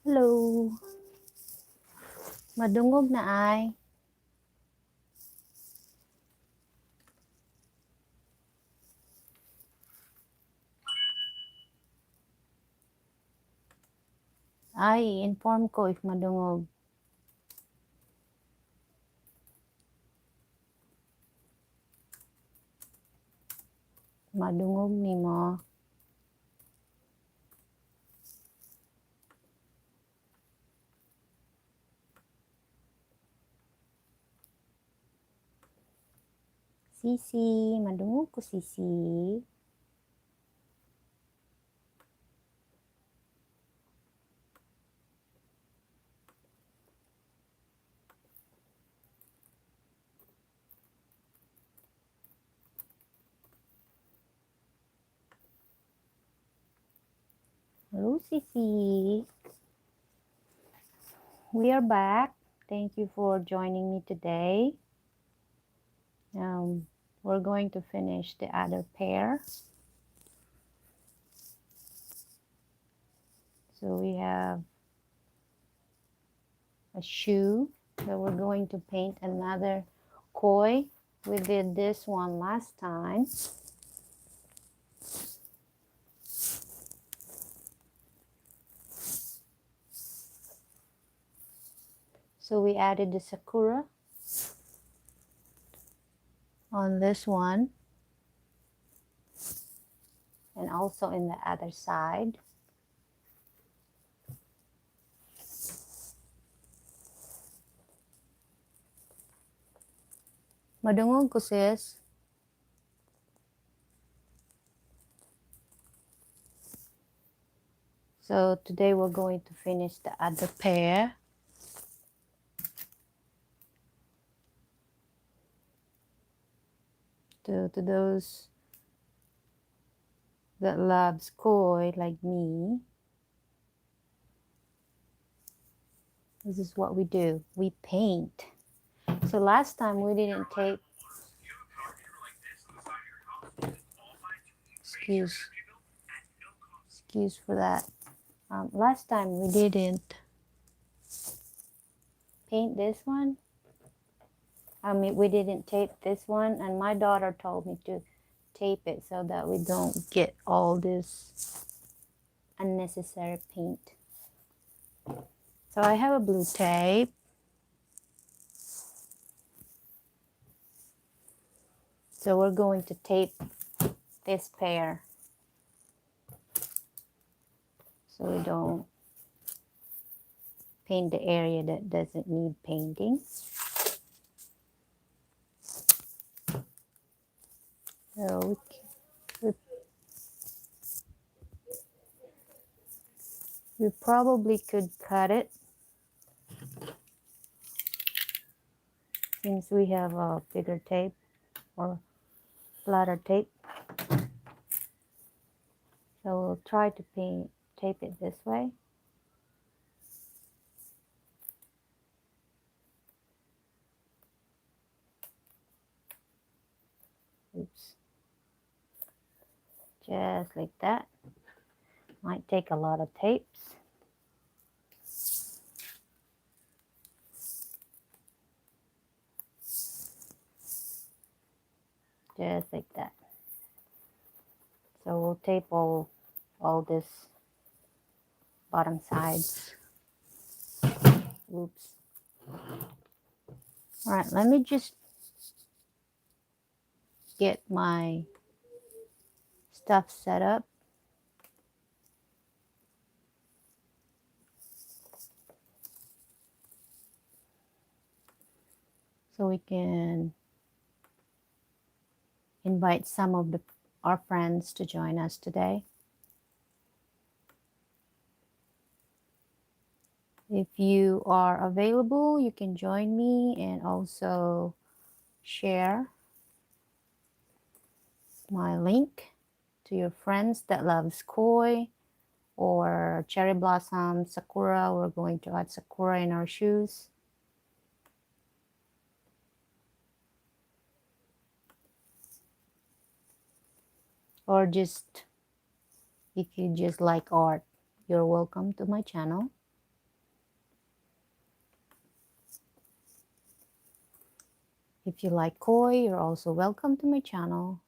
Hello. Madungog na ay. Ay, inform ko if madungog. Madungog ni mo. Sisi, madungog ko Sisi. Hello Sisi. We are back. Thank you for joining me today. We're going to finish the other pair. So we have a shoe that we're going to paint another koi. We did this one last time. So we added the sakura on this one and also in the other side. Madungog ko sis. So today we're going to finish the other pair. To those that loves koi like me, this is what we do. We paint. So last time we didn't tape. Excuse for that. Last time we didn't paint this one. I mean, we didn't tape this one, and my daughter told me to tape it so that we don't get all this unnecessary paint. So I have a blue tape. So we're going to tape this pair so we don't paint the area that doesn't need painting. So we probably could cut it since we have a bigger tape or flatter tape. So we'll try to tape it this way. Oops. Just like that. Might take a lot of tapes. Just like that. So we'll tape all this bottom sides. Oops. All right, let me just get my stuff set up. So we can invite some of our friends to join us today. If you are available, you can join me and also share my link to your friends that loves koi or cherry blossom, sakura. We're going to add sakura in our shoes. Or just, if you just like art, you're welcome to my channel. If you like koi, you're also welcome to my channel.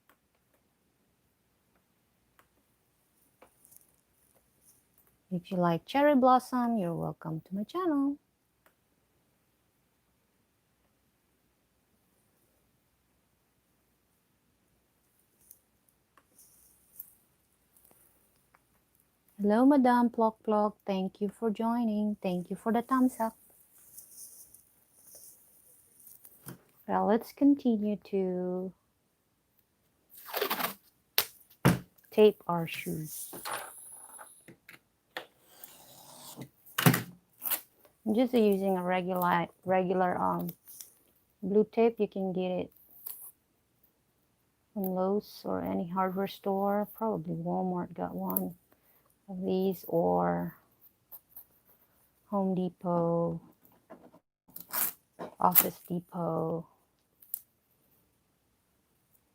If you like cherry blossom, you're welcome to my channel. Hello, Madame Plock Plock. Thank you for joining. Thank you for the thumbs up. Well, let's continue to tape our shoes. I'm just using a regular blue tape. You can get it from Lowe's or any hardware store. Probably Walmart got one of these, or Home Depot, Office Depot,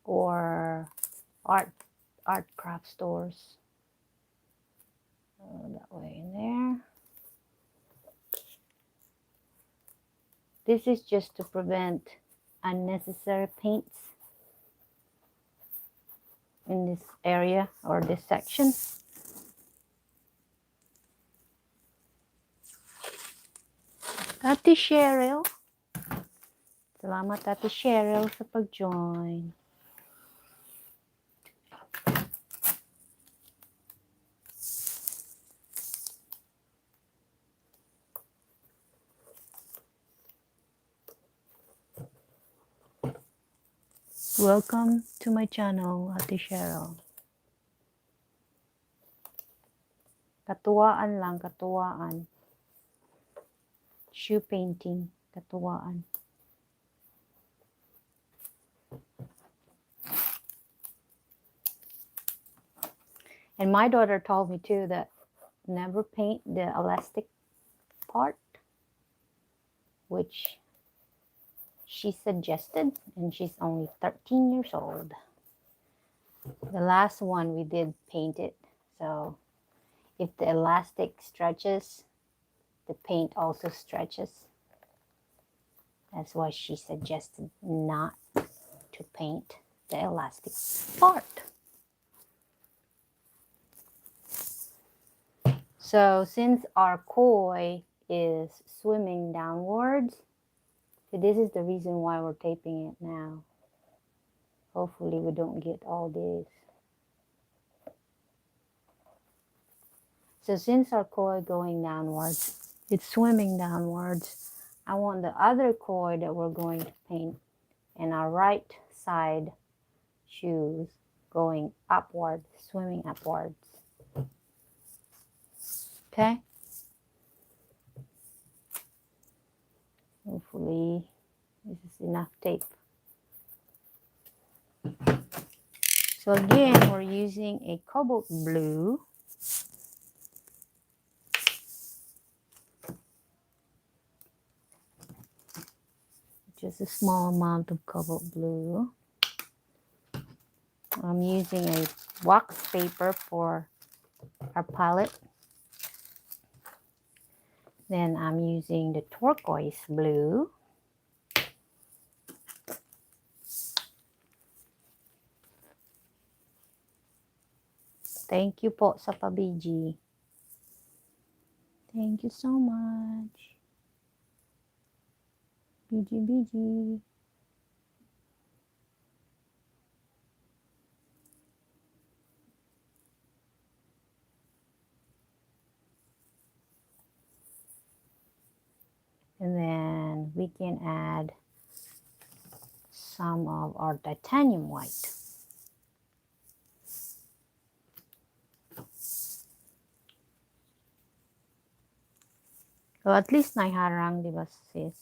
or art craft stores. That way in there. This is just to prevent unnecessary paints in this area or this section. Ate Cheryl. Salamat Ate Cheryl sa pag-join. Welcome to my channel, Ate Cheryl. Katuwaan lang, katuwaan. Shoe painting, katuwaan. And my daughter told me too that never paint the elastic part, which she suggested, and she's only 13 years old. The last one we did paint it, so if the elastic stretches, the paint also stretches. That's why she suggested not to paint the elastic part. So since our koi is swimming downwards, so this is the reason why we're taping it now. Hopefully we don't get all this. So since our koi going downwards, it's swimming downwards, I want the other koi that we're going to paint in our right side shoes going upward, swimming upwards. Okay? Hopefully this is enough tape. So again, we're using a cobalt blue. Just a small amount of cobalt blue. I'm using a wax paper for our palette. Then I'm using the turquoise blue. Thank you po sa pabiji. Thank you so much. BG. And then we can add some of our titanium white. So at least naiharang, di ba sis?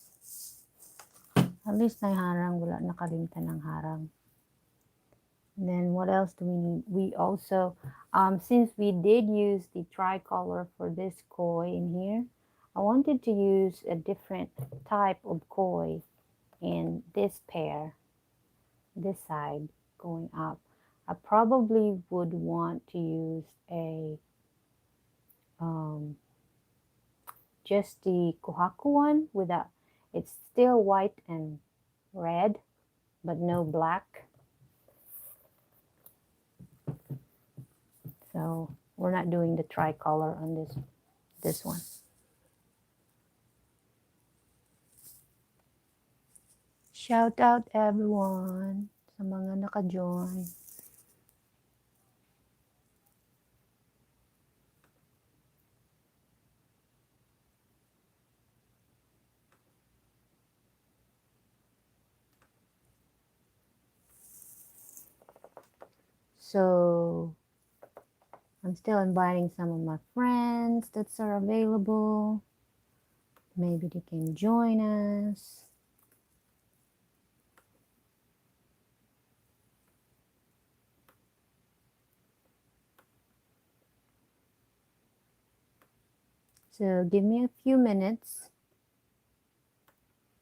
At least naiharang, wala nakalimtan ng harang. And then what else do we need? We also, since we did use the tricolor for this koi in here, I wanted to use a different type of koi in this pair, this side going up. I probably would want to use a, just the kohaku one without, it's still white and red, but no black. So we're not doing the tricolor on this one. Shout out everyone sa mga naka-join. So I'm still inviting some of my friends that are available. Maybe they can join us. So give me a few minutes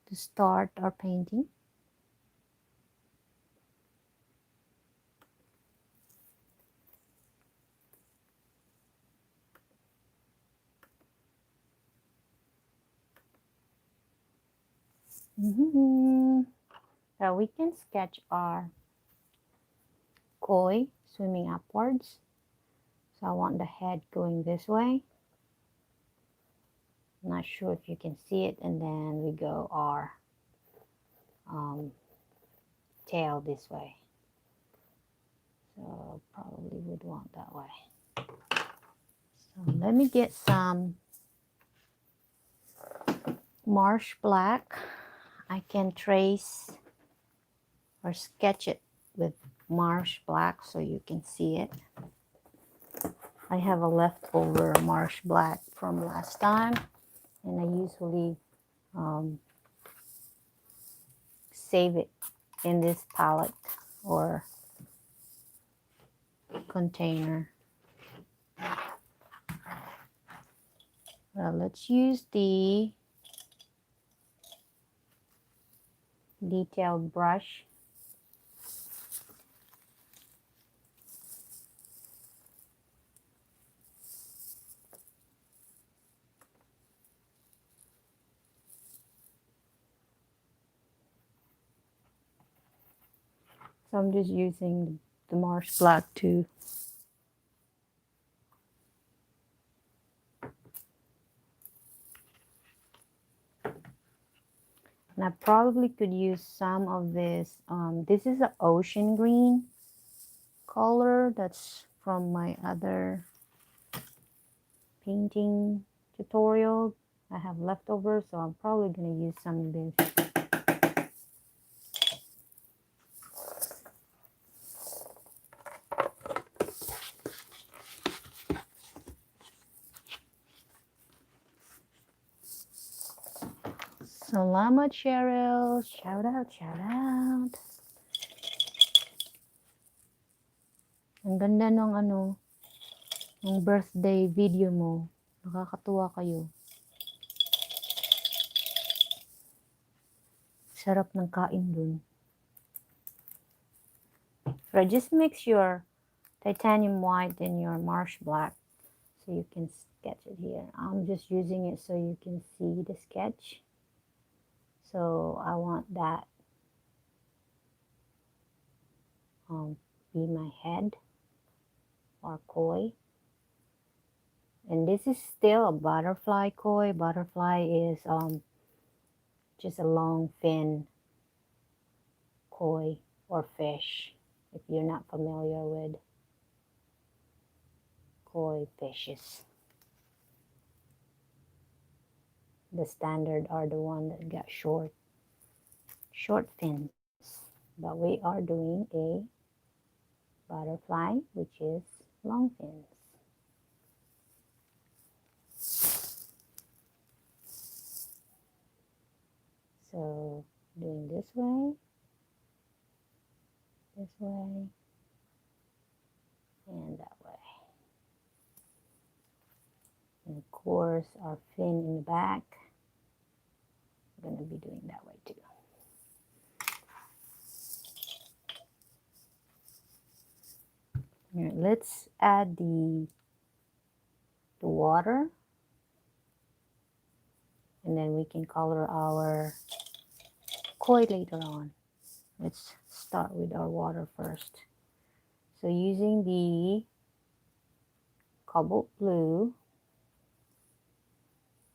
to start our painting. So we can sketch our koi swimming upwards. So I want the head going this way. Not sure if you can see it, and then we go our tail this way. So probably would want that way. So let me get some marsh black. I can trace or sketch it with marsh black so you can see it. I have a leftover marsh black from last time, and I usually save it in this palette or container. Let's use the detailed brush. So I'm just using the marsh black too. And I probably could use some of this. This is an ocean green color that's from my other painting tutorial. I have leftovers, so I'm probably going to use some of this. Salamat, Cheryl. Shout out, shout out. Ang ganda ng ng birthday video mo. Nakakatuwa kayo. Sarap ng kain dun. So just mix your titanium white and your marsh black so you can sketch it here. I'm just using it so you can see the sketch. So I want that be my head or koi. And this is still a butterfly koi. Butterfly is just a long fin koi or fish, if you're not familiar with koi fishes. The standard are the one that got short fins. But we are doing a butterfly, which is long fins. So doing this way, and that way. And of course, our fin in the back, I'm going to be doing that way too. All right, let's add the water, and then we can color our koi later on. Let's start with our water first. So using the cobalt blue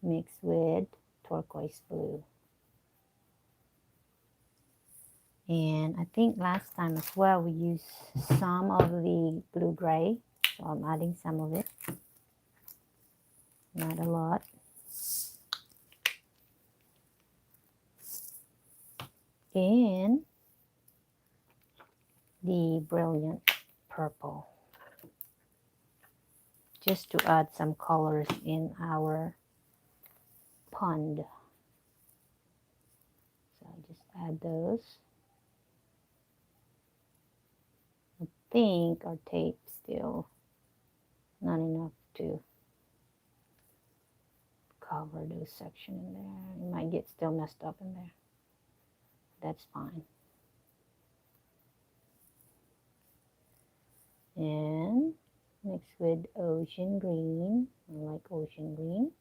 mixed with turquoise blue. And I think last time as well we used some of the blue gray. So I'm adding some of it. Not a lot. And the brilliant purple. Just to add some colors in our pond. So I just add those. I think our tape still not enough to cover those sections in there. It might get still messed up in there. That's fine. And mix with ocean green. I like ocean green.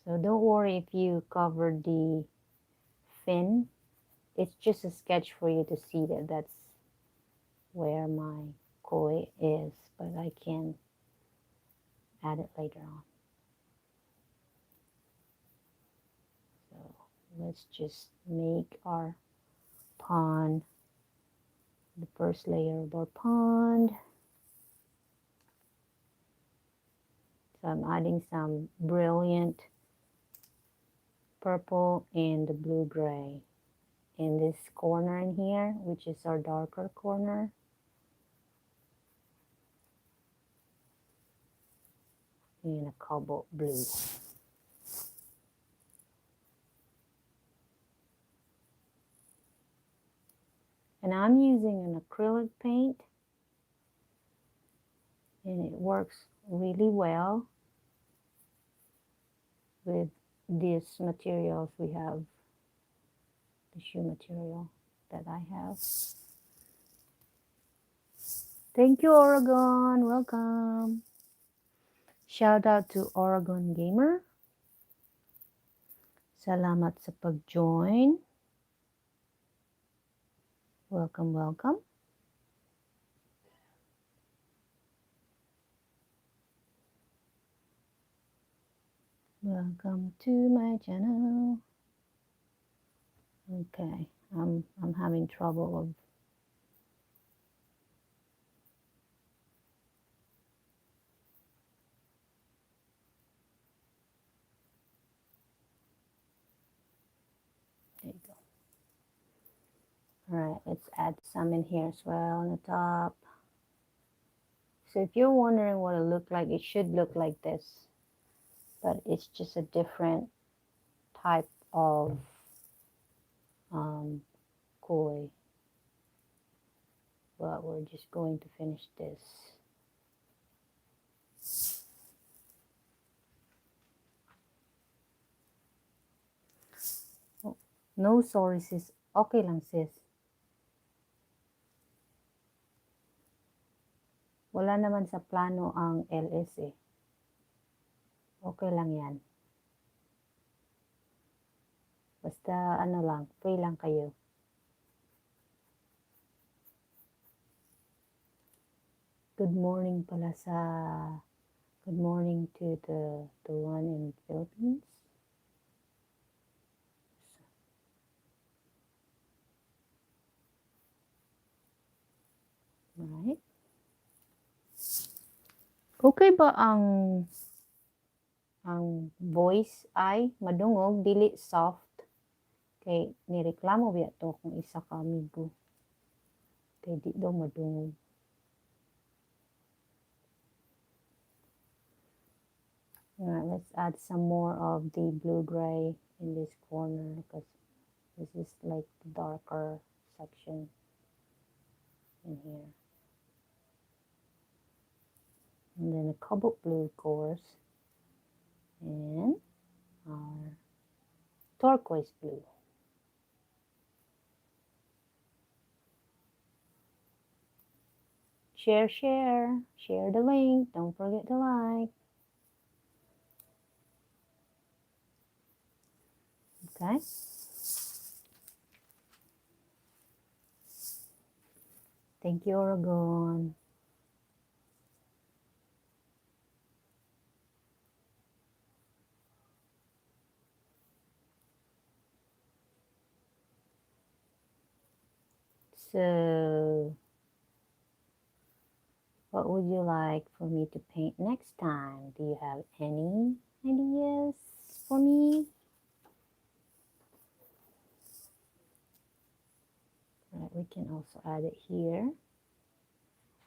So don't worry if you cover the fin. It's just a sketch for you to see that that's where my koi is, but I can add it later on. So let's just make our pond, the first layer of our pond. So I'm adding some brilliant purple and the blue gray in this corner in here, which is our darker corner. And a cobalt blue. And I'm using an acrylic paint, and it works really well with these materials we have, the shoe material that I have. Thank you, Oregon. Welcome. Shout out to Oregon Gamer. Salamat sa pag-join. Welcome, welcome. Welcome to my channel. Okay, I'm having trouble of there you go. All right, let's add some in here as well on the top. So if you're wondering what it looked like, it should look like this, but it's just a different type of koi. But we're just going to finish this. Oh, no sorry sis. Okay lang sis. Wala naman sa plano ang LS eh. Okay lang yan. Basta ano lang, free lang kayo. Good morning pala sa, good morning to the one in Philippines. Right. Okay ba ang voice ay madungog, dili soft? Kay nireklamo biya to kung isa ka amigo. Kay di daw madungog. Alright, let's add some more of the blue-gray in this corner because this is like the darker section in here. And then a cobalt blue, of course, and our turquoise blue. Share, share the link. Don't forget to like. Okay. Thank you, Oregon. So, what would you like for me to paint next time? Do you have any ideas for me? All right, we can also add it here.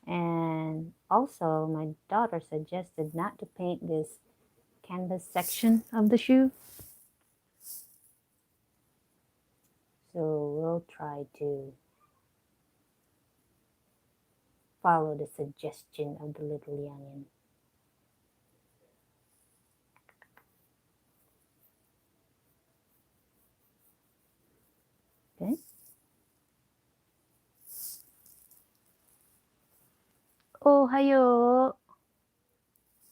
And also, my daughter suggested not to paint this canvas section of the shoe. So we'll try to follow the suggestion of the little youngin. Okay. Ohayo!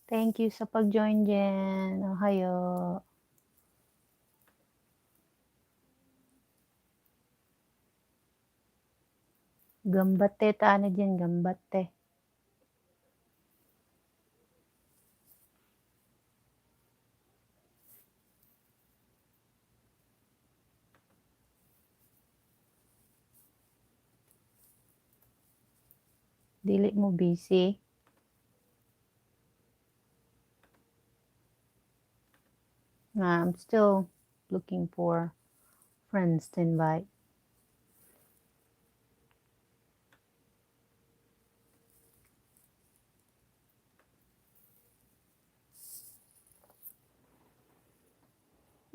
Thank you sa pag-join, Jen. Ohayo! Gambatte, taano dyan? Gambatte. Dili mo busy. I'm still looking for friends to invite.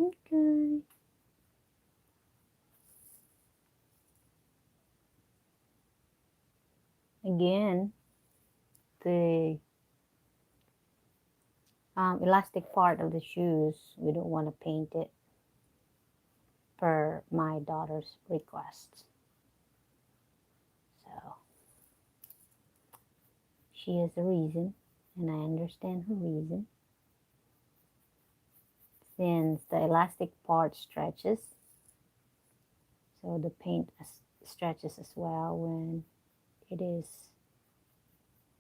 Okay. Again, the elastic part of the shoes, we don't want to paint it per my daughter's request. So she has a reason, and I understand her reason. Since the elastic part stretches, so the paint stretches as well when it is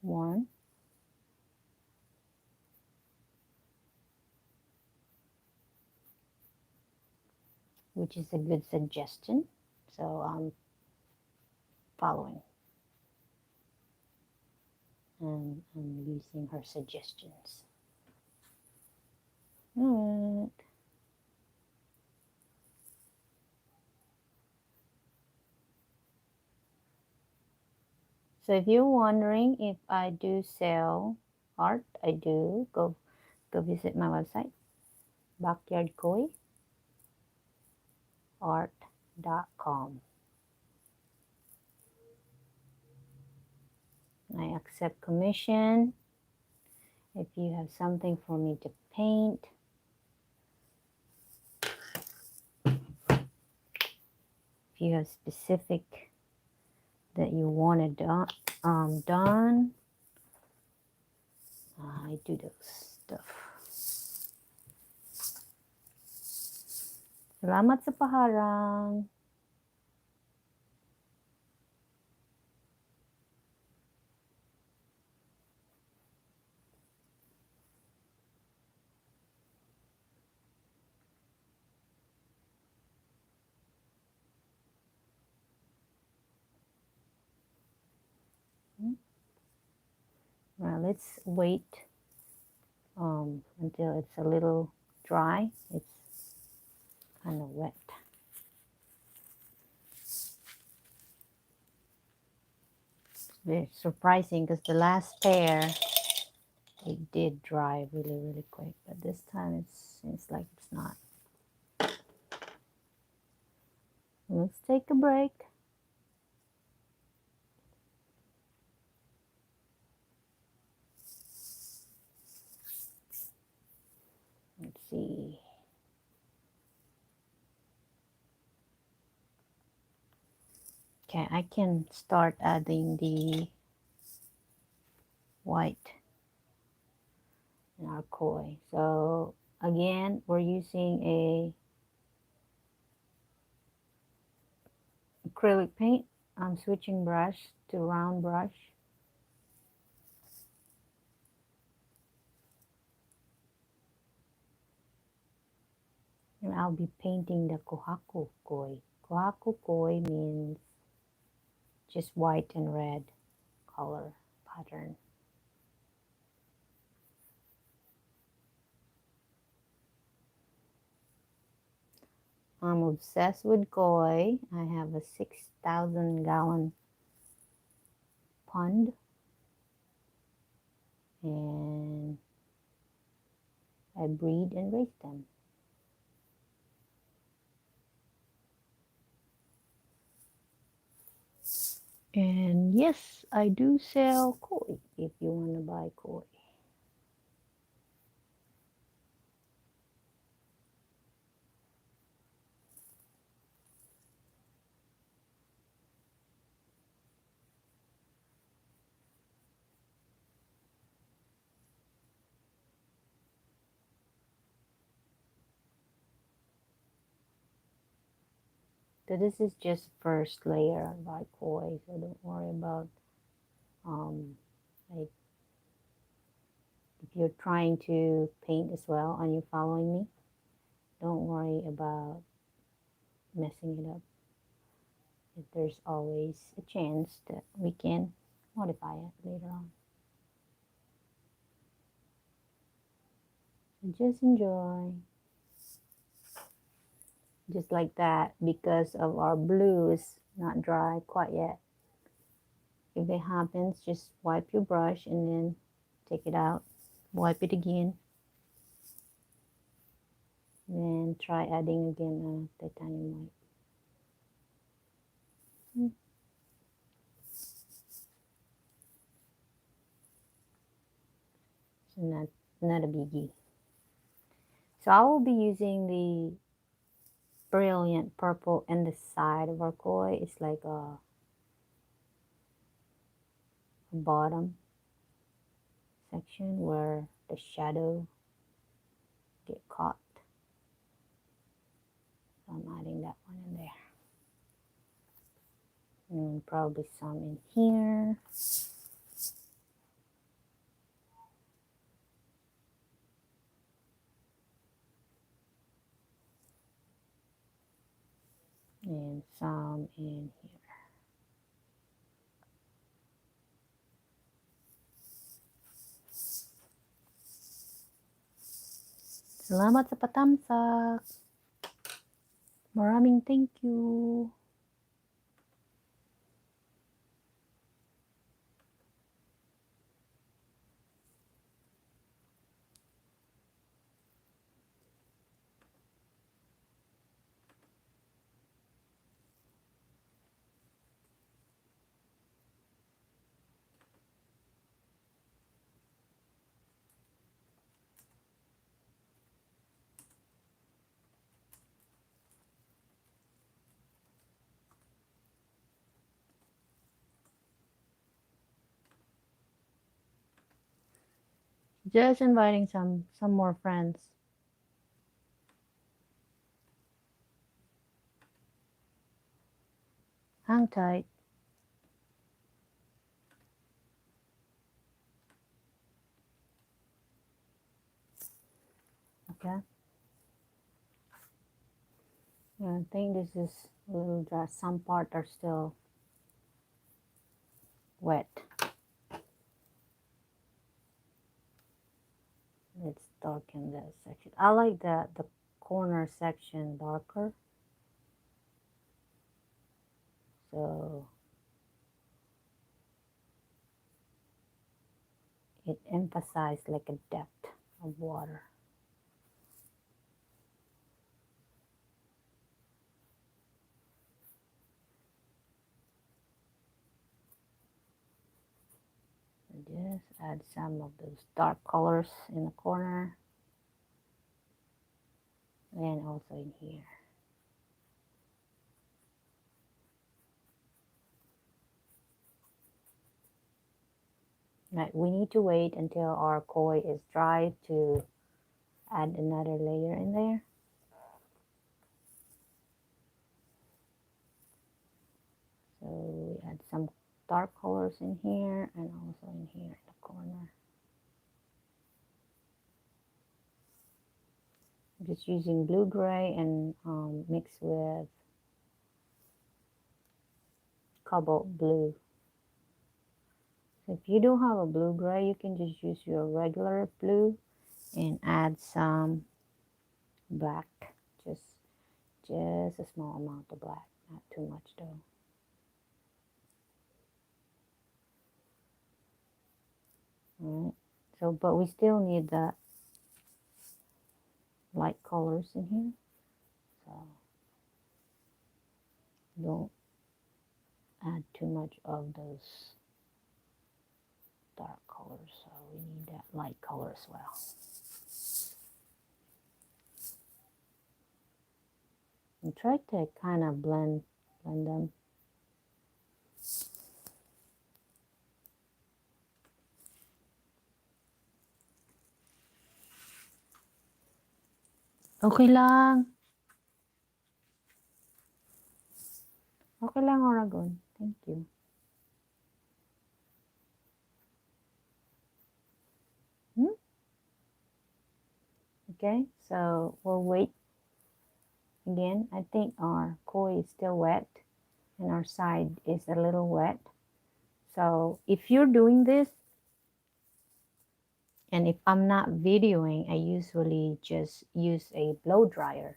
worn. Which is a good suggestion. So I'm following and I'm using her suggestions. All right. So if you're wondering if I do sell art, I do. Go visit my website, backyardkoi.art.com. I accept commission. If you have something for me to paint, if you have specific that you want it done, I do those stuff. Salamat sa paharang. Well, let's wait until it's a little dry. It's kind of wet. It's very surprising because the last pair, it did dry really, really quick. But this time it seems like it's not. Let's take a break. Let's see. Okay, I can start adding the white in our koi. So again, we're using a acrylic paint. I'm switching brush to round brush. And I'll be painting the kohaku koi. Kohaku koi means just white and red color pattern. I'm obsessed with koi. I have a 6,000-gallon pond. And I breed and raise them. And yes, I do sell koi if you want to buy koi. So this is just first layer by koi, so don't worry about like if you're trying to paint as well and you're following me, don't worry about messing it up. There's always a chance that we can modify it later on. So just enjoy. Just like that, because of our blue is not dry quite yet. If it happens, just wipe your brush and then take it out, wipe it again, then try adding again titanium white. So not a biggie. So I will be using the brilliant purple in the side of our koi. It's like a bottom section where the shadow get caught. So I'm adding that one in there. And probably some in here. And some in here. Salamat sa patamsak. Maraming thank you. Just inviting some more friends. Hang tight. Okay. Yeah, I think this is a little dry. Some parts are still wet. Let's darken that section. I like the corner section darker. So it emphasizes like a depth of water. Just add some of those dark colors in the corner and also in here. Right, we need to wait until our koi is dry to add another layer in there. add some dark colors in here and also in here in the corner. I'm just using blue gray and mixed with cobalt blue. So if you don't have a blue gray, you can just use your regular blue and add some black, just a small amount of black, not too much though. All right, so but we still need the light colors in here, so don't add too much of those dark colors, so we need that light color as well. And try to kind of blend them. Okay lang. Okay lang, Oragon. Thank you. Okay, so we'll wait. Again, I think our koi is still wet and our side is a little wet. So if you're doing this, and if I'm not videoing, I usually just use a blow dryer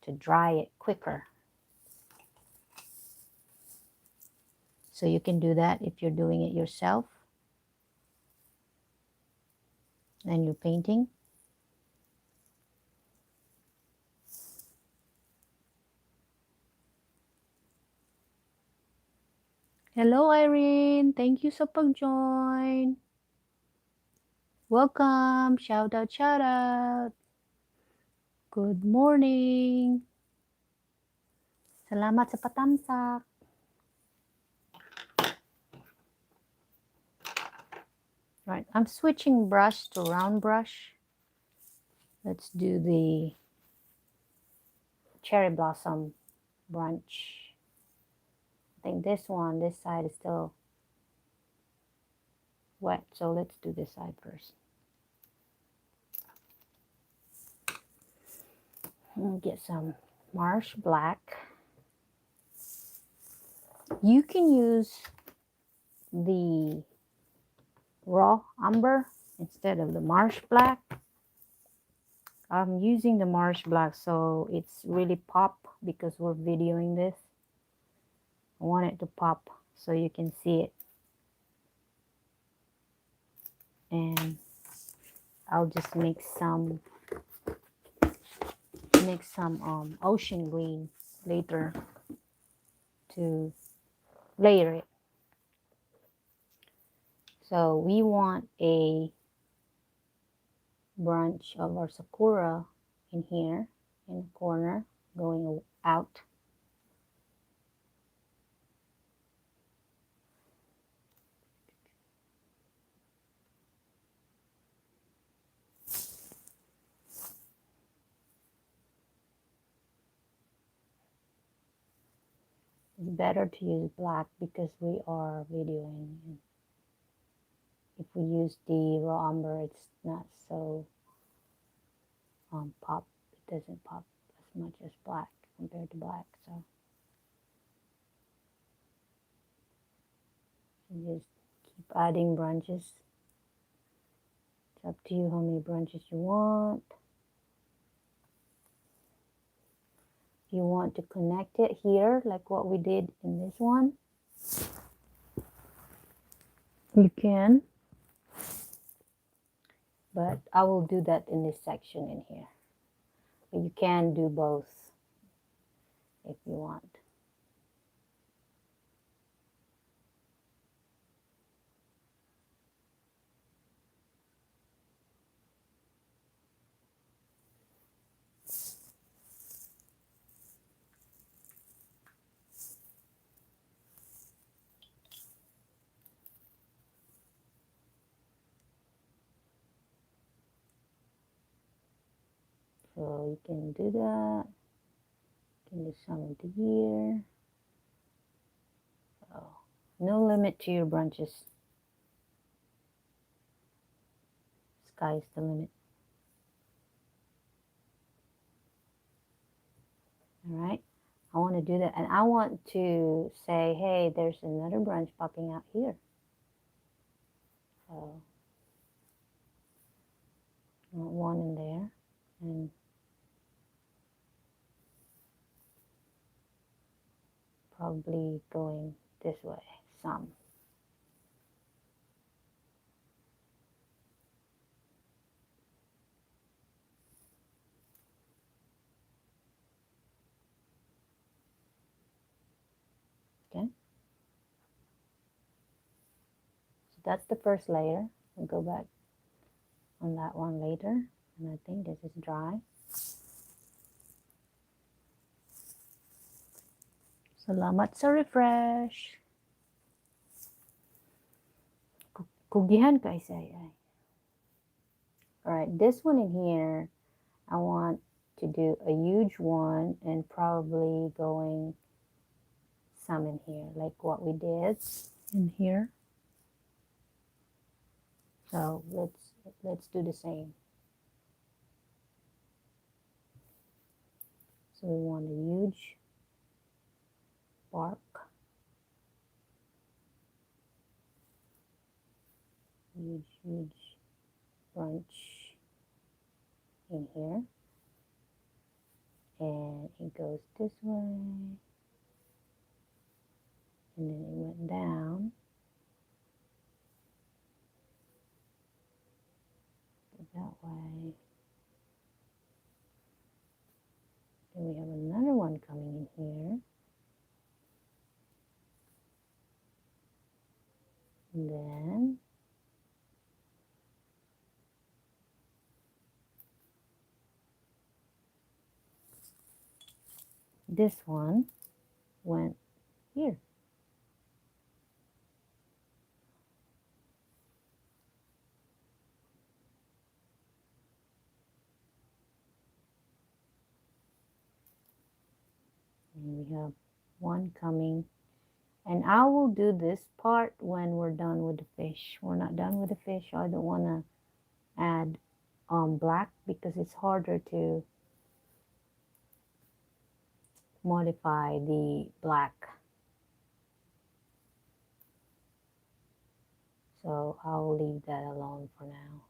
to dry it quicker. So you can do that if you're doing it yourself and you're painting. Hello, Irene. Thank you sa pag-join. Welcome. Shout out, shout out. Good morning. Salamat sa patamsak. Right, I'm switching brush to round brush. Let's do the cherry blossom branch. I think this side is still wet, so let's do this side first. Get some marsh black. You can use the raw umber instead of the marsh black. I'm using the marsh black so it's really pop because we're videoing this. I want it to pop so you can see it. And I'll just make some ocean green later to layer it. So we want a branch of our sakura in here in the corner going out. It's better to use black because we are videoing. If we use the raw umber, it's not so pop. It doesn't pop as much as black compared to black. So you just keep adding branches. It's up to you how many branches you want. If you want to connect it here, like what we did in this one, you can. But I will do that in this section in here. But you can do both if you want. So you can do that. You can do some of the here. No limit to your branches. Sky's the limit. All right. I want to do that. And I want to say, hey, there's another branch popping out here. So, I want one in there. And probably going this way, some. Okay. So that's the first layer. We'll go back on that one later. And I think this is dry. Salamat sa refresh. Kugihan ka ay. Alright, this one in here, I want to do a huge one and probably going some in here, like what we did in here. So let's do the same. So we want a huge bark, huge branch in here, and it goes this way, and then it went down that way. Then we have another one coming in here, and then this one went here. And we have one coming. And I will do this part when we're done with the fish. We're not done with the fish. I don't want to add black because it's harder to modify the black. So I'll leave that alone for now.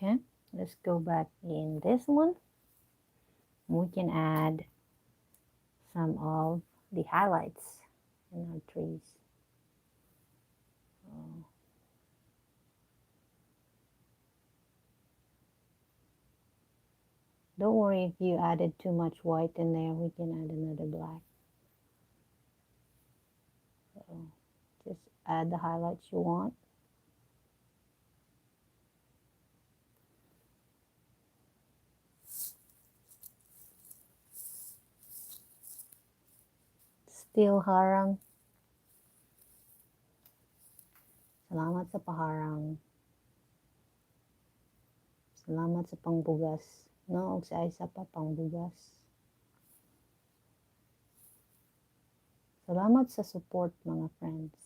Okay, let's go back in this one. We can add some of the highlights in our trees. Don't worry if you added too much white in there, we can add another black. So just add the highlights you want. Still harang. Salamat sa paharang. Salamat sa pangbugas. No, og sa isa pa pangbugas. Salamat sa support, mga friends.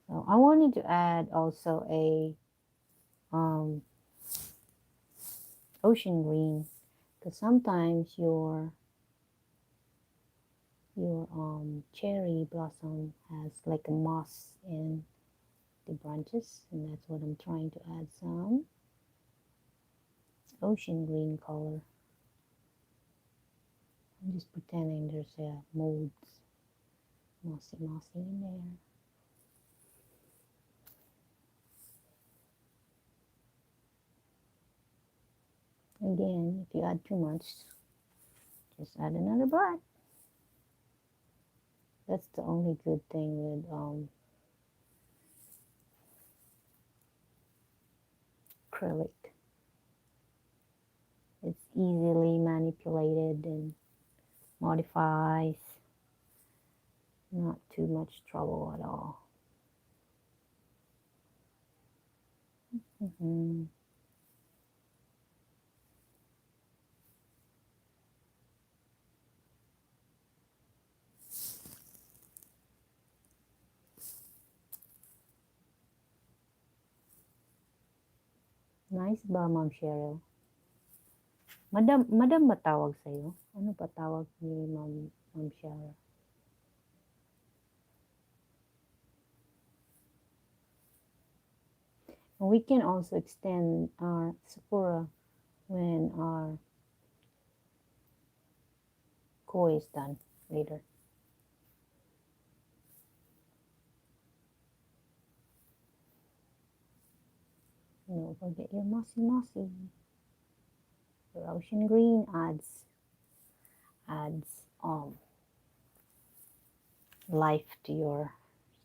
So I wanted to add also a ocean green, because sometimes your cherry blossom has like a moss in the branches, and that's what I'm trying to add, some ocean green color. I'm just pretending there's a molds, mossy in there. Again, if you add too much, just add another black. That's the only good thing with acrylic. easily manipulated and modifies. Not too much trouble at all. Nice ba, Ma'am Cheryl? Madam ba tawag sa'yo? Ano pa tawag ni Ma'am Cheryl? And we can also extend our sakura when our koi is done later. Don't forget your mossy. Your ocean green adds life to your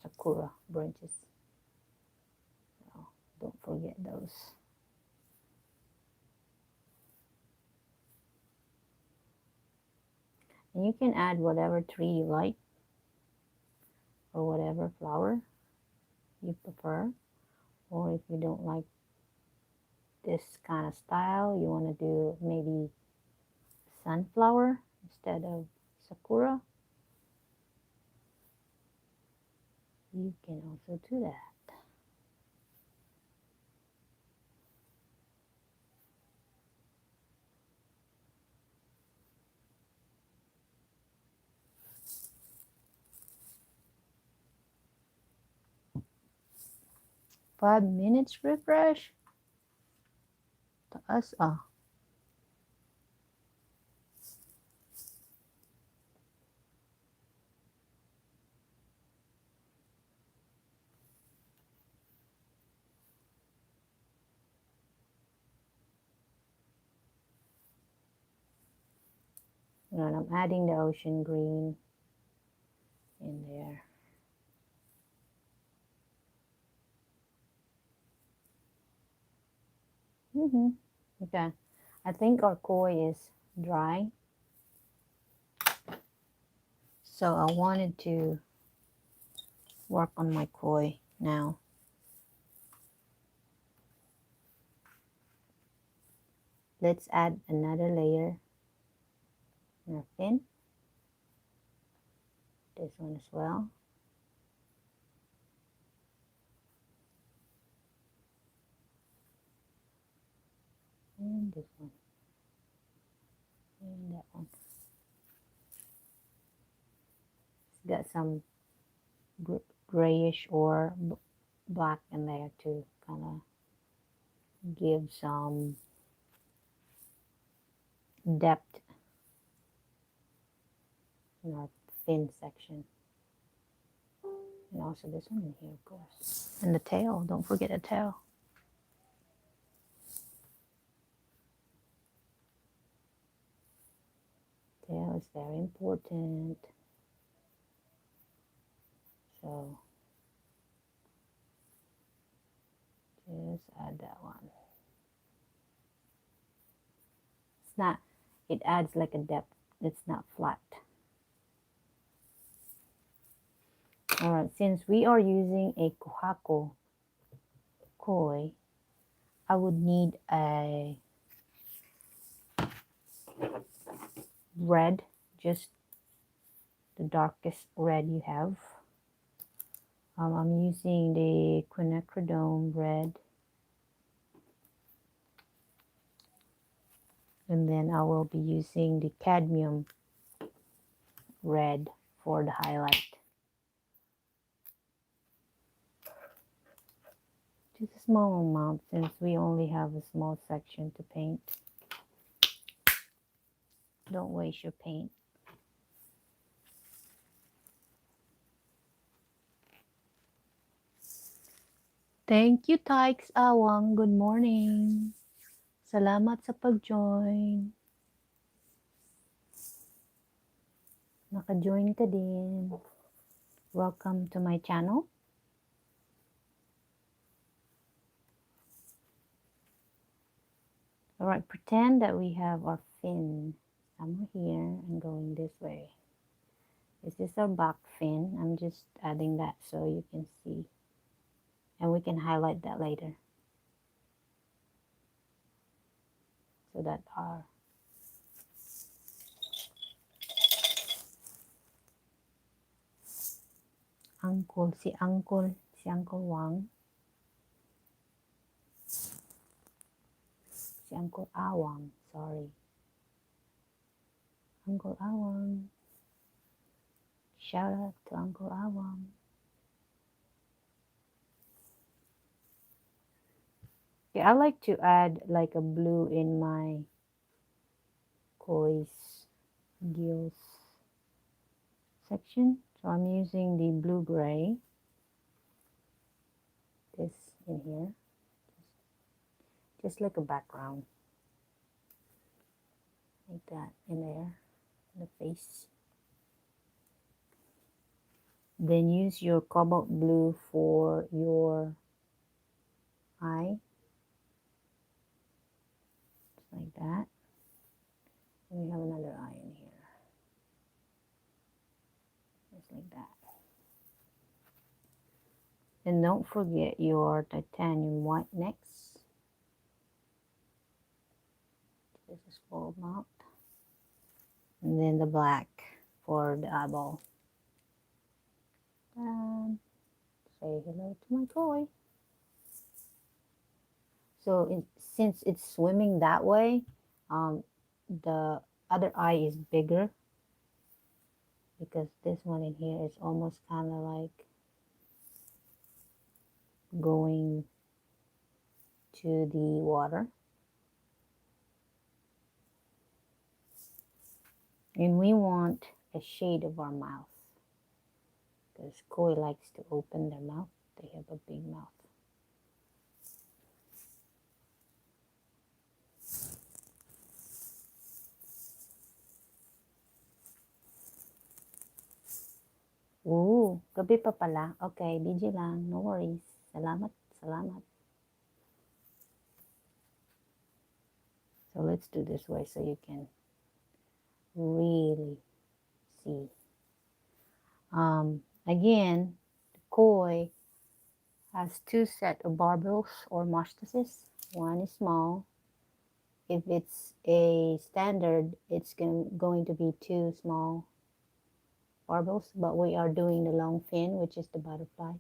sakura branches. So don't forget those. And you can add whatever tree you like or whatever flower you prefer. Or if you don't like this kind of style, you want to do maybe sunflower instead of sakura, you can also do that. Five minutes refresh. Taas ah. And I'm adding the ocean green in there. Okay, I think our koi is dry. So I wanted to work on my koi now. Let's add another layer in our fin. This one as well. And this one. And that one. It's got some grayish or black in there to kind of give some depth in our fin section. And also this one in here, of course. And the tail, don't forget the tail. Tail is very important. So just add that one. It's not, it adds like a depth. It's not flat. All right, since we are using a kohako koi, I would need a red, just the darkest red you have. I'm using the quinacridone red. And then I will be using the cadmium red for the highlight. Just a small amount since we only have a small section to paint. Don't waste your paint. Thank you, Tykes Awang. Good morning. Salamat sa pag-join. Naka-join ka din. Welcome to my channel. All right, pretend that we have our fin somewhere here and going this way. This is our back fin. I'm just adding that so you can see. And we can highlight that later. So that our si Uncle Wang, si Uncle Awang, sorry. Uncle Awang. Shout out to Uncle Awang. Yeah, I like to add like a blue in my koi's gills section. So I'm using the blue gray. This in here. Just like a background. Like that in there. The face. Then use your cobalt blue for your eye. Just like that. And we have another eye in here. Just like that. And don't forget your titanium white next. This is full mouth. And then the black for the eyeball. And say hello to my koi. So since it's swimming that way, the other eye is bigger because this one in here is almost kind of like going to the water. And we want a shade of our mouth because koi likes to open their mouth. They have a big mouth. Ooh, gabi pa pala. Okay, BG lang. No worries. Salamat, salamat. So let's do this way so you can really see. Again, the koi has two set of barbels or mastices. One is small. If it's a standard, it's going to be two small barbels, but we are doing the long fin, which is the butterfly.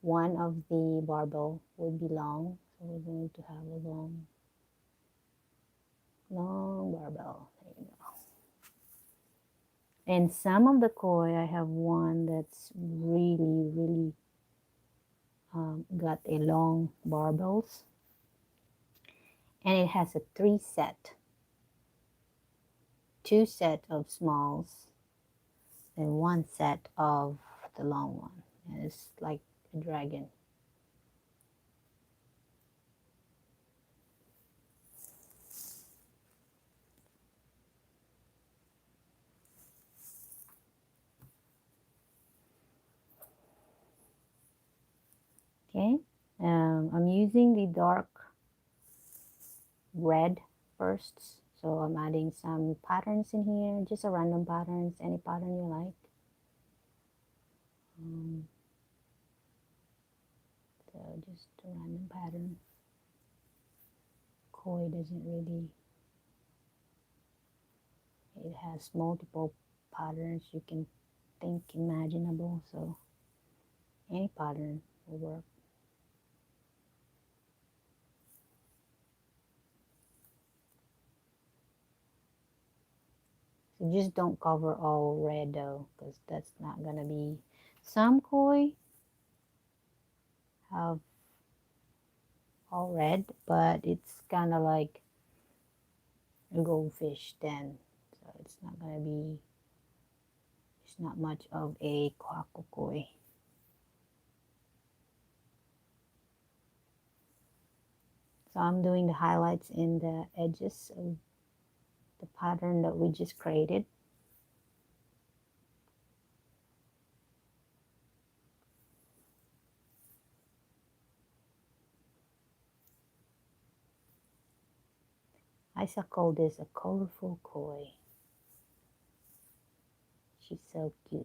One of the barbel would be long, so we're going to have a long barbel. There you go. And some of the koi, I have one that's really got a long barbels, and it has a two set of smalls and one set of the long one, and it's like a dragon. Okay, I'm using the dark red first, so I'm adding some patterns in here, just a random patterns, any pattern you like. So just a random pattern. Koi doesn't really, it has multiple patterns you can think imaginable, so any pattern will work. So just don't cover all red though, because that's not gonna be. Some koi have all red, but it's kind of like a goldfish then, so it's not gonna be. It's not much of a kwaku koi. So I'm doing the highlights in the edges of the pattern that we just created. I shall call this a colorful koi. She's so cute.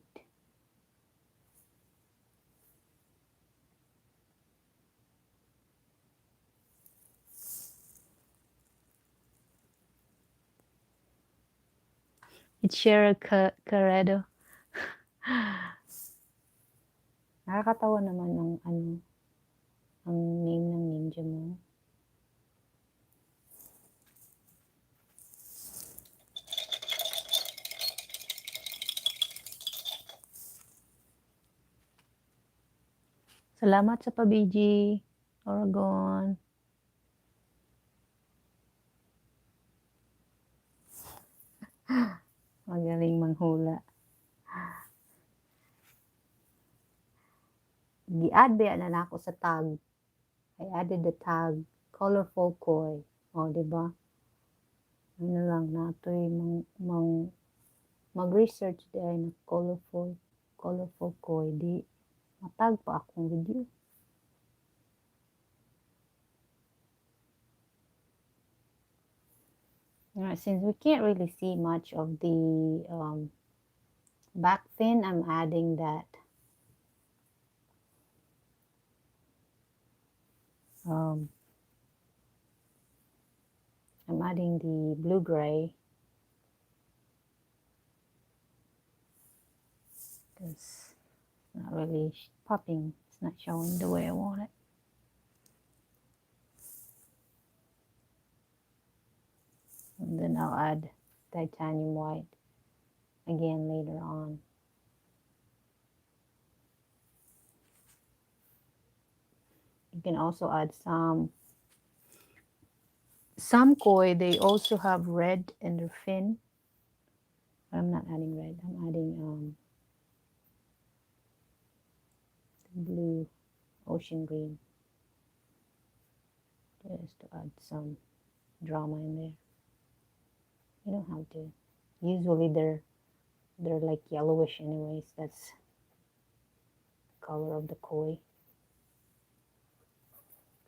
It's Cheryl Carredo. Nakakatawa naman ang name ng ninja mo. Salamat sa pabiji, Oregon. Magaling manghula. Gi-add ba na ako sa tag. I added the tag colorful koi. O, diba? Ano lang natoy mag-research din na colorful koi. Di matag pa akong video. Since we can't really see much of the back fin, I'm adding that I'm adding the blue-gray because it's not really popping. It's not showing the way I want it. And then I'll add titanium white again later on. You can also add some koi, they also have red in their fin. I'm not adding red, I'm adding blue, ocean green, just to add some drama in there. You don't have to. Usually they're like yellowish anyways. That's the color of the koi.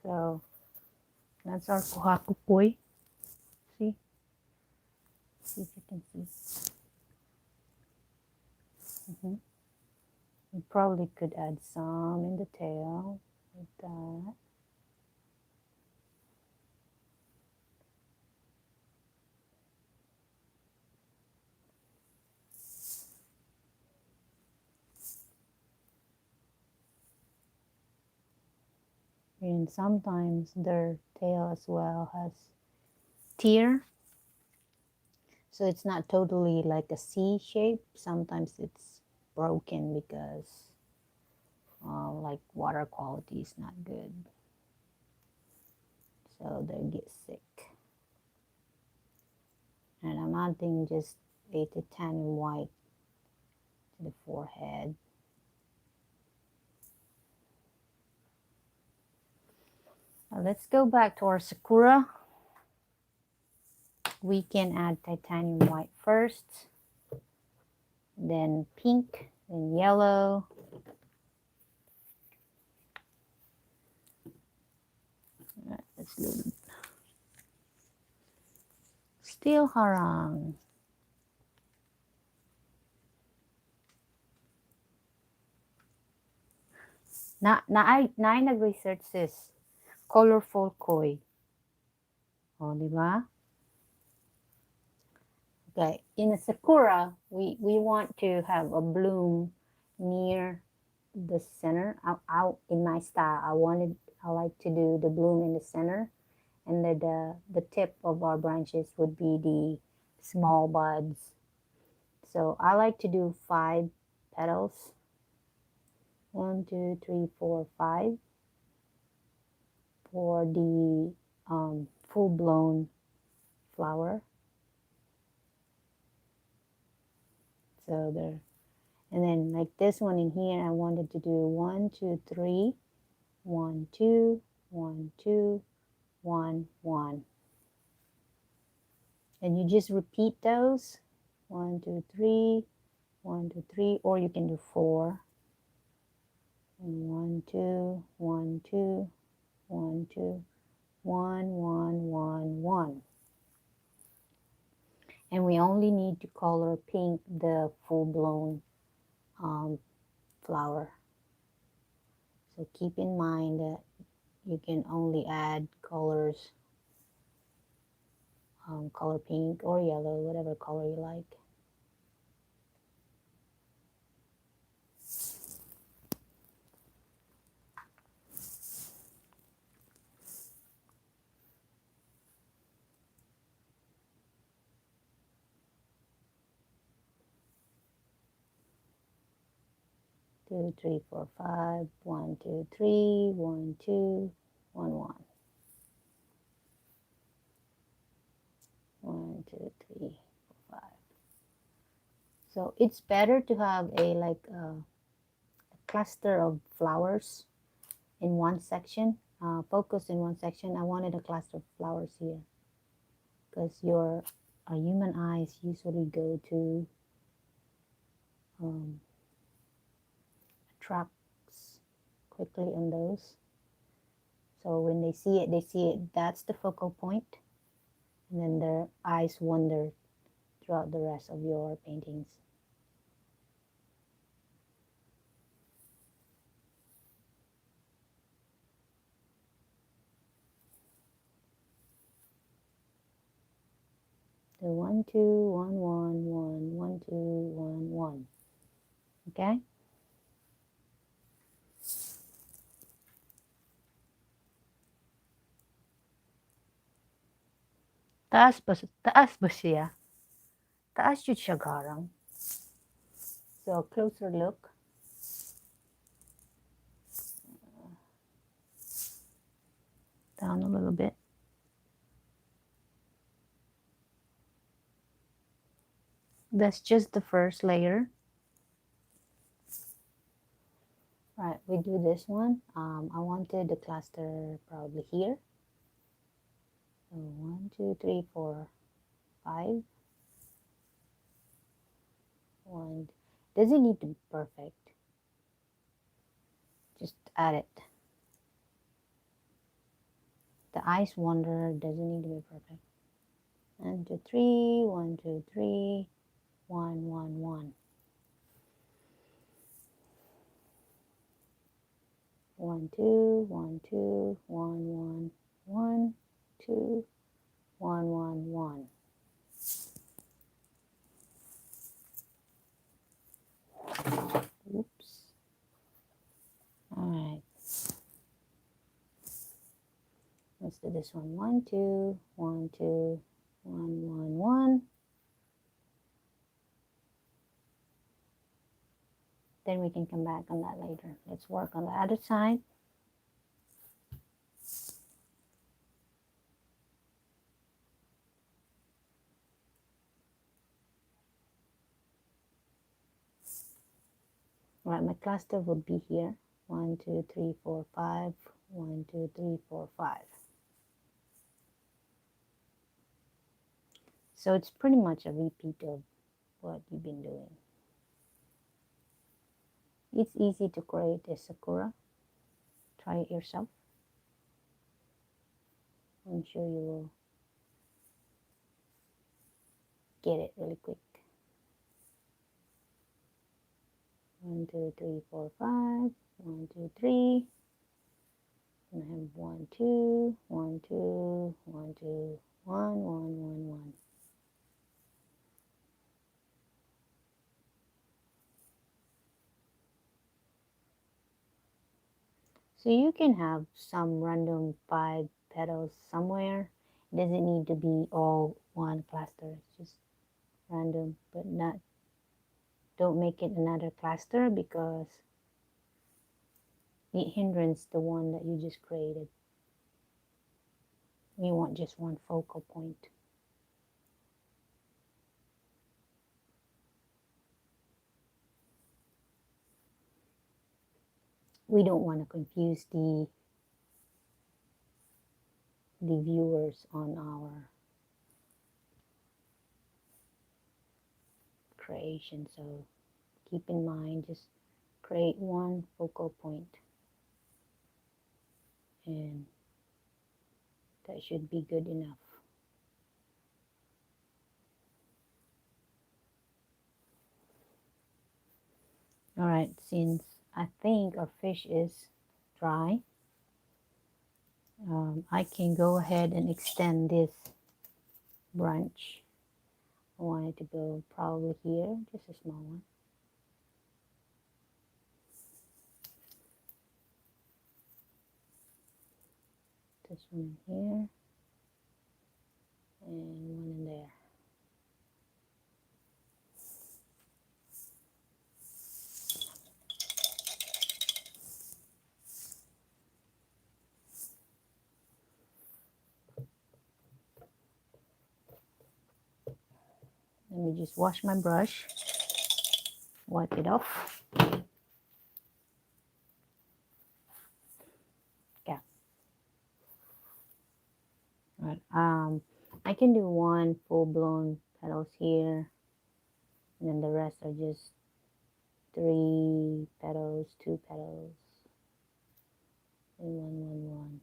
So that's our kohaku koi. See if you can see. You probably could add some in the tail like that. And sometimes their tail as well has tear. So it's not totally like a C shape. Sometimes it's broken because like water quality is not good. So they get sick. And I'm adding just a titanium white to the forehead. Now let's go back to our sakura. We can add titanium white first, then pink, then yellow. Alright, let's do steel harang. Na nag-research sis. Colorful koi. O, di ba? Okay, in a sakura, we want to have a bloom near the center. Out in my style, I like to do the bloom in the center, and then the tip of our branches would be the small buds. So I like to do 5 petals. 1, 2, 3, 4, 5 for the full-blown flower. So there, and then like this one in here, I wanted to do 1, 2, 3, 1, 2, 1, 2, 1, 1. And you just repeat those 1, 2, 3, 1, 2, 3, or you can do 4. And 1, 2, 1, 2, 1, 2, 1, 1, 1, 1. And we only need to color pink the full-blown flower. So keep in mind that you can only add colors, color pink or yellow, whatever color you like. Two, three, four, five. 1, 2, 3. 1, 2, 1, 1. 1, 2, 3, 4, 5. So it's better to have a cluster of flowers in one section. Focus in one section. I wanted a cluster of flowers here because your human eyes usually go to attracts quickly on those. So when they see it, that's the focal point, and then their eyes wander throughout the rest of your paintings. So 1, 2, 1, 1, 1, 1, 2, 1, 1. Okay? Taas ba siya? Taas yun siya garang. So closer look. Down a little bit. That's just the first layer. Right, we do this one. I wanted the cluster probably here. So 1, 2, 3, 4, 5. 1. Doesn't need to be perfect. Just add it. The eyes wander, doesn't need to be perfect. 1, 2, 3, 1, 2, 3, 1, 1, 1. 1, 2, 1, 2, 1, 1, 1, 2, 1, 1, 1. Oops. All right. Let's do this one. 1, 2, 1, 2, 1, 1, 1. Then we can come back on that later. Let's work on the other side. All right, my cluster would be here. 1, 2, 3, 4, 5. 1, 2, 3, 4, 5. So it's pretty much a repeat of what you've been doing. It's easy to create a sakura. Try it yourself. I'm sure you will get it really quick. 1, 2, 3, 4, 5. 1, 2, 3. And I have 1, 2, 1, 2, 1, 2, 1, 1, 1, 1. So you can have some random 5 petals somewhere. It doesn't need to be all one cluster. It's just random, but don't make it another cluster because it hinders the one that you just created. You want just one focal point. We don't want to confuse the viewers on our creation. So keep in mind, just create one focal point, and that should be good enough. All right, since I think our fish is dry, I can go ahead and extend this branch. I want it to go probably here, just a small one. This one in here, and one in there. Let me just wash my brush, wipe it off. Yeah. All right. I can do one full-blown petals here, and then the rest are just 3 petals, 2 petals, and one.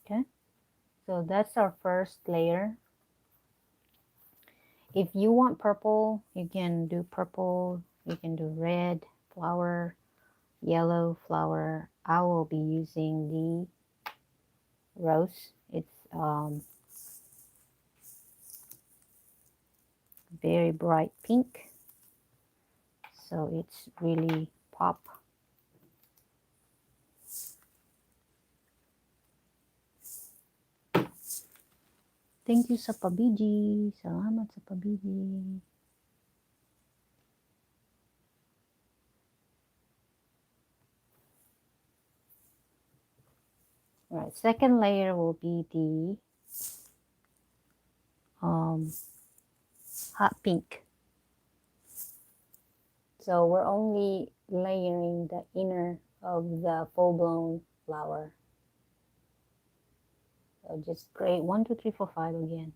Okay, so that's our first layer. If you want purple, you can do purple, you can do red flower, yellow flower. I will be using the rose. It's very bright pink, so it's really pop. Thank you sa pabiji. Salamat sa pabiji. All right, second layer will be the hot pink. So we're only layering the inner of the full-blown flower. So just create 1, 2, 3, 4, 5 again.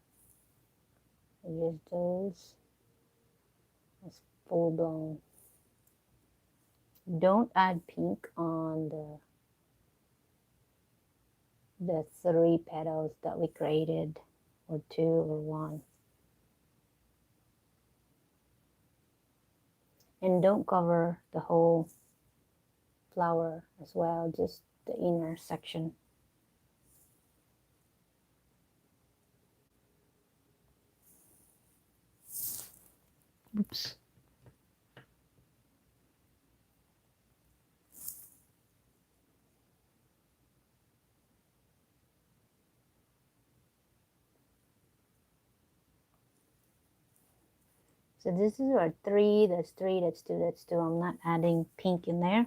So just those as full-blown. Don't add pink on the 3 petals that we created, or 2 or 1. And don't cover the whole flower as well, just the inner section. Oops. So this is our 3, that's 3, that's 2, that's 2. I'm not adding pink in there.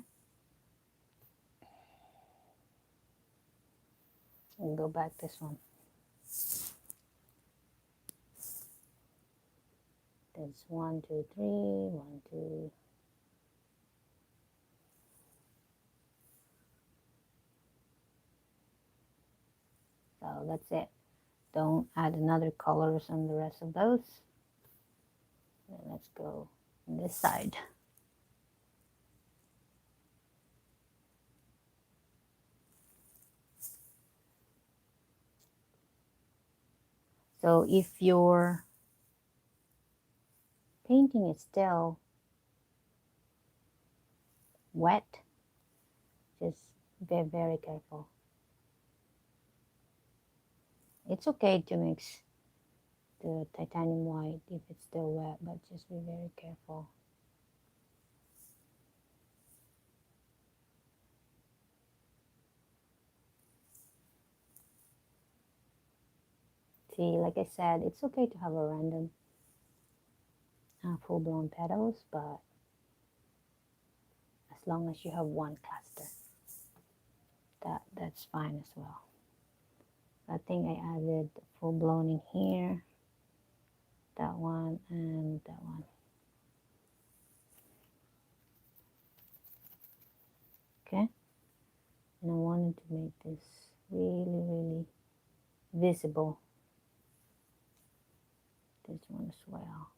And go back this one. That's 1, 2, 3, 1, 2. So that's it. Don't add another colors on the rest of those. And let's go on this side. So if your painting is still wet, just be very careful. It's okay to mix the titanium white if it's still wet, but just be very careful. See, like I said, it's okay to have a random full-blown petals, but as long as you have one cluster, that's fine as well. I think I added full-blown in here, that one and that one. Okay, and I wanted to make this really visible, this one as well.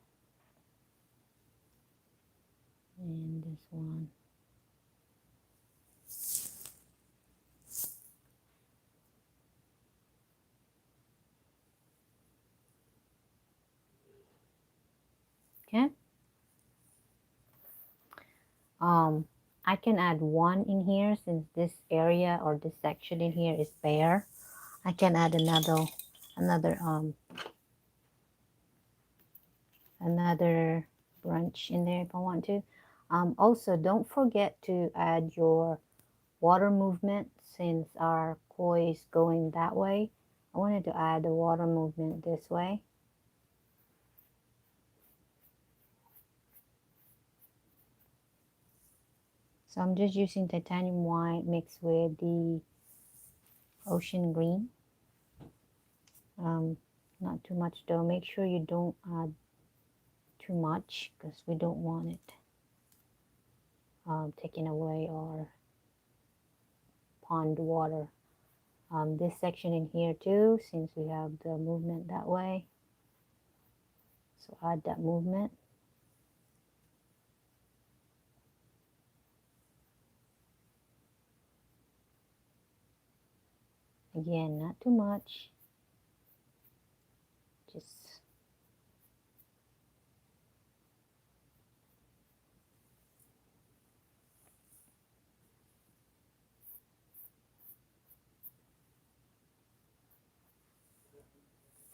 and this one. Okay. I can add one in here since this area or this section in here is bare. I can add another branch in there if I want to. Also, don't forget to add your water movement since our koi is going that way. I wanted to add the water movement this way. So I'm just using titanium white mixed with the ocean green. Not too much though. Make sure you don't add too much because we don't want it taking away our pond water. This section in here too, since we have the movement that way. So add that movement. Again, not too much. Just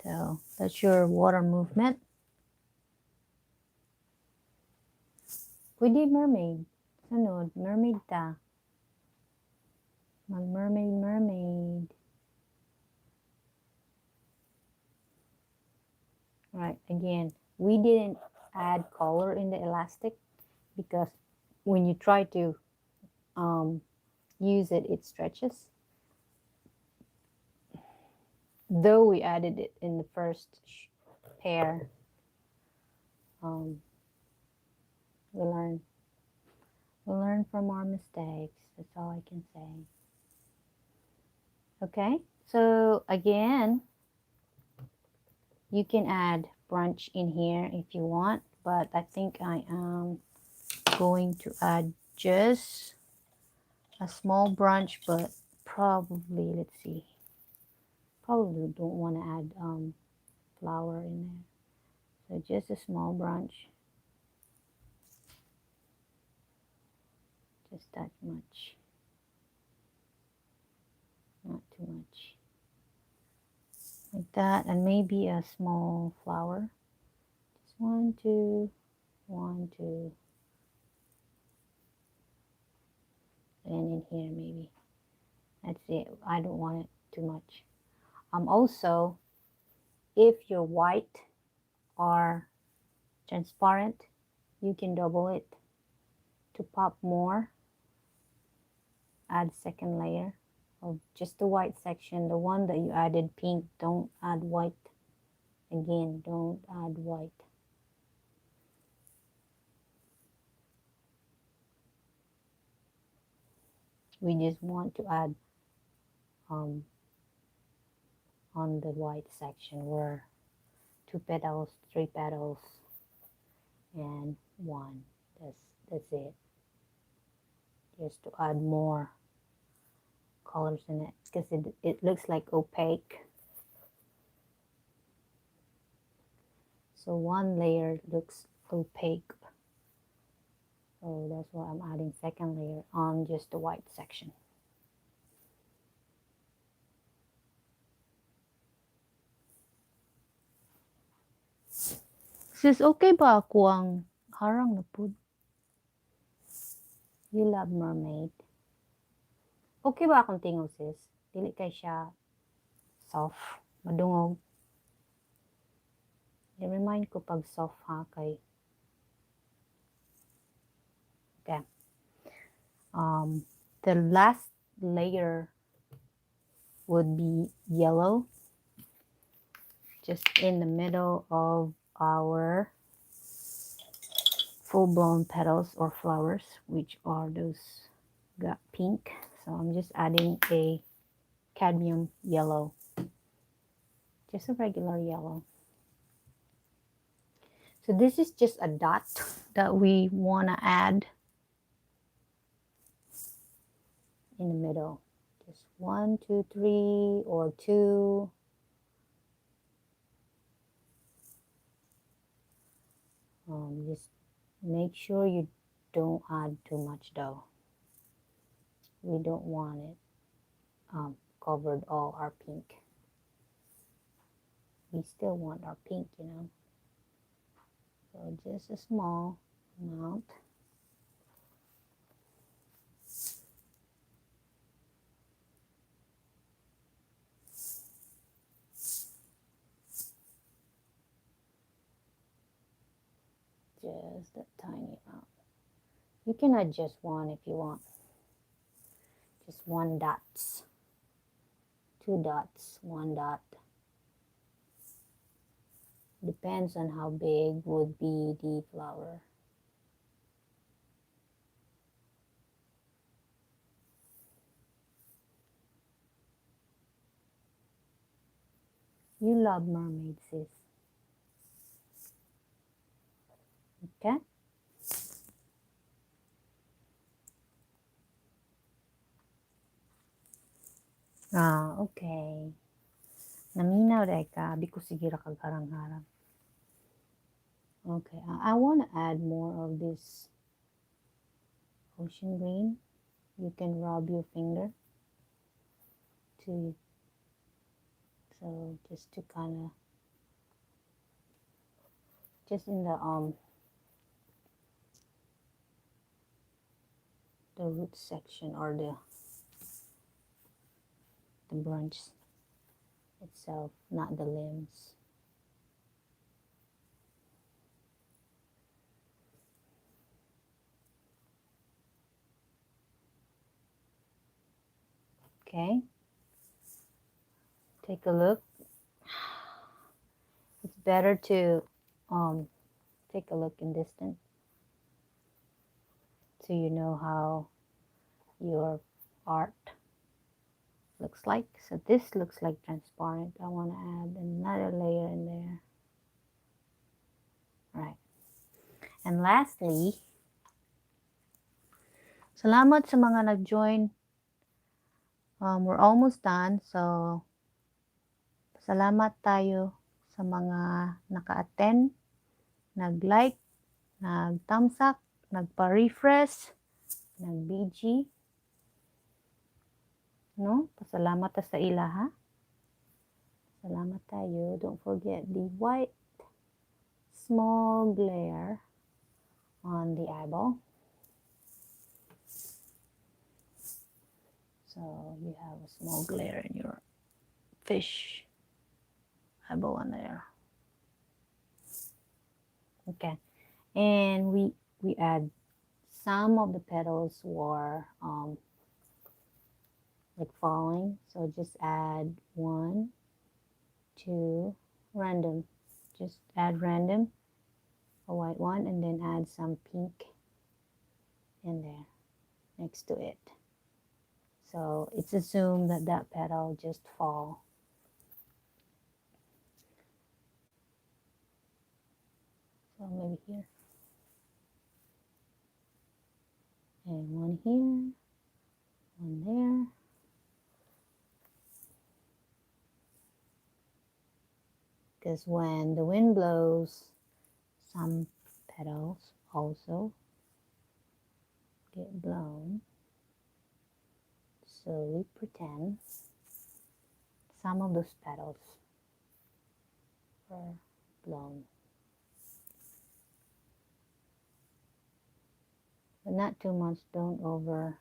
so that's your water movement. Pwede mermaid. Sunod, mermaid ta. Mermaid. Right, again, we didn't add color in the elastic because when you try to use it, it stretches. Though we added it in the first pair, we learn from our mistakes. That's all I can say. Okay, so again, you can add branch in here if you want, but I think I am going to add just a small branch, but probably, let's see, probably don't want to add flower in there. So just a small branch, just that much, not too much, like that, and maybe a small flower. Just 1, 2, 1, 2, and in here maybe. That's it. I don't want it too much. Also, if your white are transparent, you can double it to pop more. Add second layer of just the white section. The one that you added pink, don't add white. Again, don't add white. We just want to add on the white section where 2 petals, 3 petals, and 1. That's it. Just to add more colors in it because it looks like opaque. So one layer looks opaque. So that's why I'm adding second layer on just the white section. Sis, okay ba ako ang harang na po? You love mermaid. Okay ba akong tingog, sis? Dili kay siya soft, madungog. I-remind ko pag soft ha kay. Okay. The last layer would be yellow, just in the middle of our full-blown petals or flowers, which are those got pink. So I'm just adding a cadmium yellow, just a regular yellow. So this is just a dot that we want to add in the middle. Just 1, 2, 3, or 2. Just make sure you don't add too much though. We don't want it covered all our pink. We still want our pink, you know. So just a small amount. Just a tiny amount. You can add just one if you want. Just 1 dots. 2 dots, 1 dot. Depends on how big would be the flower. You love mermaids, sis. Okay? Okay. Naminaw dahil ka, di ko sige ra kag harang-harang. Okay, I want to add more of this ocean green. You can rub your finger to, so just to kind of, just in the root section, or the branch itself, not the limbs. Okay, take a look. It's better to take a look in distance so you know how your art looks like. So this looks like transparent. I want to add another layer in there. Right. And lastly, salamat sa mga nag-join. We're almost done. So, salamat tayo sa mga naka-attend, nag-like, nag-thumbs up, nagpa-refresh, nag-BG. No? Pasalamat ta sa ila, ha? Salamat tayo. Don't forget the white small glare on the eyeball. So you have a small glare in your fish eyeball on there. Okay, and we add some of the petals were like falling, so just add 1, 2, random. Just add random, a white one, and then add some pink in there next to it. So it's assumed that that petal just fall. So maybe here. And 1 here, 1 there. Because when the wind blows, some petals also get blown. So we pretend some of those petals were blown. But not too much, don't over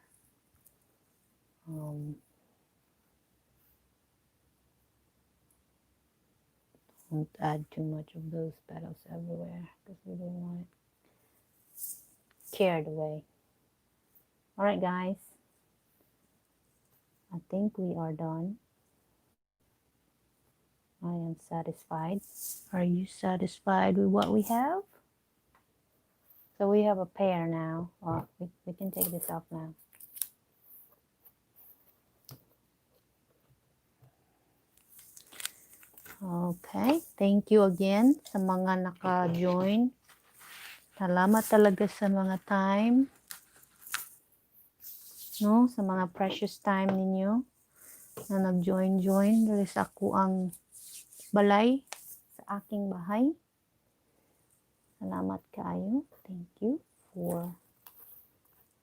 don't add too much of those petals everywhere, because we don't want it carried away. Alright guys, I think we are done. I am satisfied. Are you satisfied with what we have? So we have a pair now. Oh, we can take this off now. Okay, thank you again sa mga naka-join Salamat talaga sa mga time, no? Sa mga precious time ninyo na nag-join dahil sa ako ang balay sa aking bahay. Salamat kayo. Thank you for...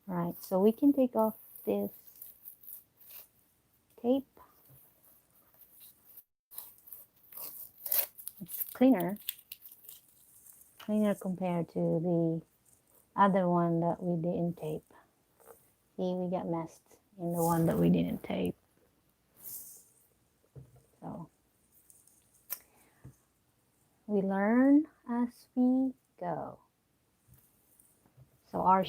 Right, so we can take off this tape. It's cleaner compared to the other one that we didn't tape. See, we got messed in the one that we didn't tape. So we learn as we go. So our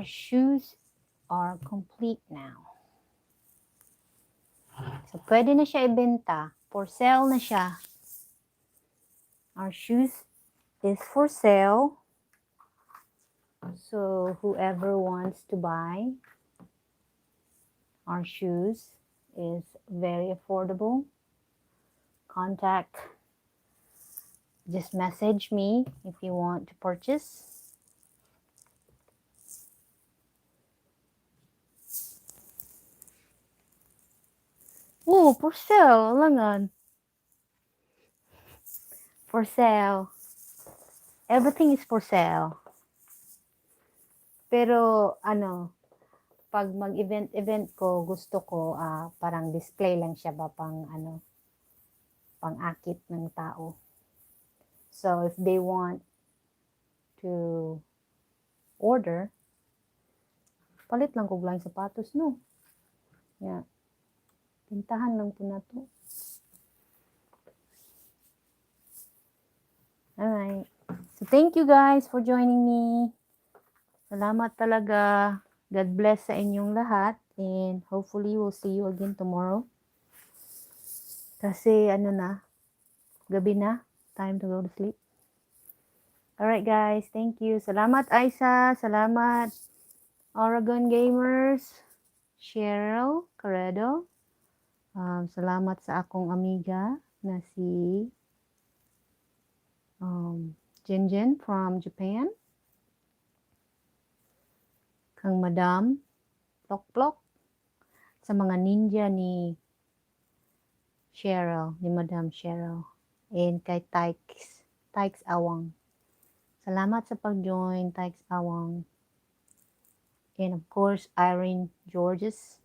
shoes are complete now. So pwede na siya ibenta. For sale na siya. Our shoes is for sale. So whoever wants to buy our shoes is very affordable. Just message me if you want to purchase. Oh, for sale. Langan. For sale. Everything is for sale. Pero, pag mag-event ko, gusto ko, parang display lang siya ba, pang-akit ng tao. So, if they want to order, palit lang ko lang sapatos, no? Yeah. Pintahan lang po na to. Alright. So, thank you guys for joining me. Salamat talaga. God bless sa inyong lahat. And hopefully, we'll see you again tomorrow. Kasi, gabi na. Time to go to sleep. Alright guys, thank you. Salamat Aisa. Salamat Oregon Gamers. Cheryl Caredo. Salamat sa akong amiga na si Jinjin from Japan. Kang Madam Plok Plok. Sa mga ninja ni Cheryl, ni Madam Cheryl. And kay Tykes Awang. Salamat sa pag-join, Tykes Awang. And of course, Irene Georges.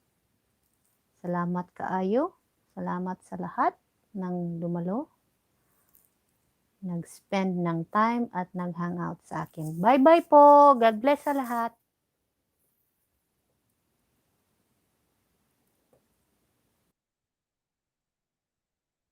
Salamat kaayo. Salamat sa lahat ng dumalo. Nag-spend ng time at nag-hangout sa akin. Bye-bye po. God bless sa lahat.